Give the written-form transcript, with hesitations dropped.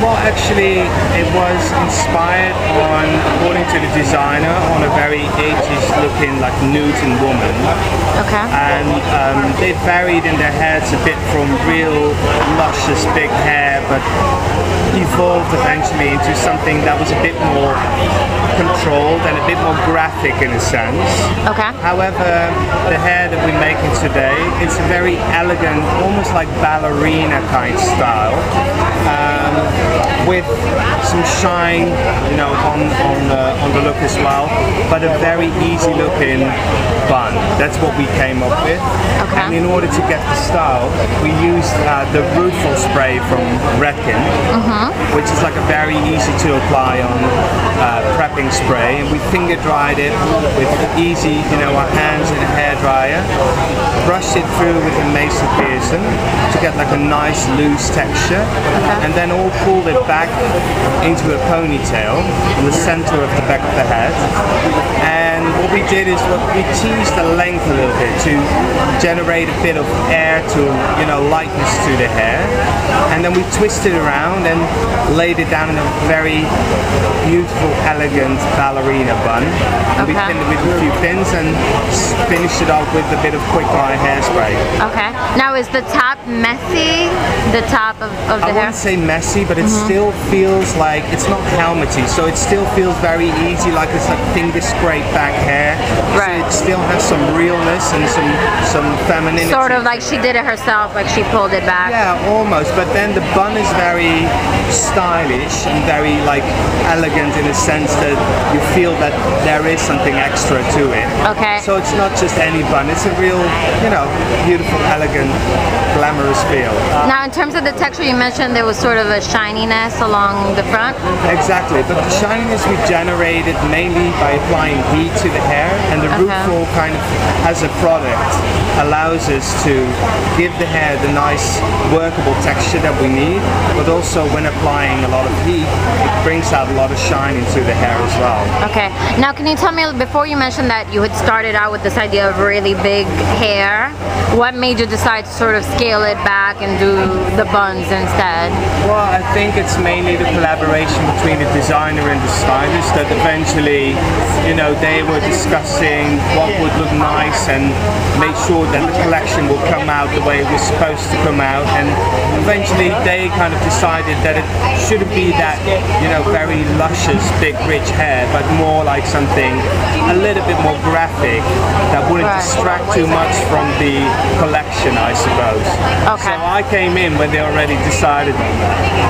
Well, actually, it was inspired on, according to the designer, on a very 80s looking, like, Newton woman. Okay. And they varied in their heads a bit from real luscious big hair, but evolved eventually into something that was a bit more controlled and a bit more graphic in a sense. Okay. However, the hair that we're making today, it's a very elegant, almost like ballerina kind of style, with some shine, you know, on the look as well, but a very easy looking bun. That's what we came up with. Okay. And in order to get the style, we used the Rutger spray from Redken, which is like a very easy to apply on prepping spray, and we finger dried it with easy, you know, our hands in a hairdryer, brushed it through with a Mason Pearson to get like a nice loose texture, and then all pulled it back into a ponytail in the center of the back of the head. And what we did is we teased the length a little bit to generate a bit of air to, you know, lightness to the hair, and then we twisted it around and laid it down in a very beautiful, elegant ballerina bun. And we pinned it with a few pins and finished it off with a bit of quick dry hairspray. Okay. Now, is the top messy? The top of the hair? I wouldn't say messy, but it still feels like it's not helmety, so it still feels very easy, like it's like finger scrape back hair. Right. So it still has some realness and some femininity. Sort of like she did it herself, like she pulled it back. Yeah, almost. But then the bun is very stylish and very like elegant in a sense that you feel that there is something extra to it. Okay. So it's not just any bun. It's a real, you know, beautiful, elegant, glamorous feel. Now, in terms of the texture, you mentioned there was sort of a shininess along the front. Exactly, but the shininess we generated mainly by applying heat to the hair, and the Rutger kind of, as a product, allows us to give the hair the nice workable texture that we need, but also when applying a lot of heat, it brings out a lot of shine into the hair as well. Okay, now can you tell me, before you mentioned that you had started out with this idea of really big hair, what made you decide to sort of scale it back and do the buns instead? Well, I think it's mainly the collaboration between the designer and the stylist that eventually, you know, they were discussing what would look nice and make sure that the collection will come out the way it was supposed to come out, and eventually they kind of decided that it shouldn't be that, you know, very luscious, big, rich hair, but more like something a little bit more graphic that wouldn't distract too much from the collection, I suppose. Okay. So I came in when they already decided on that.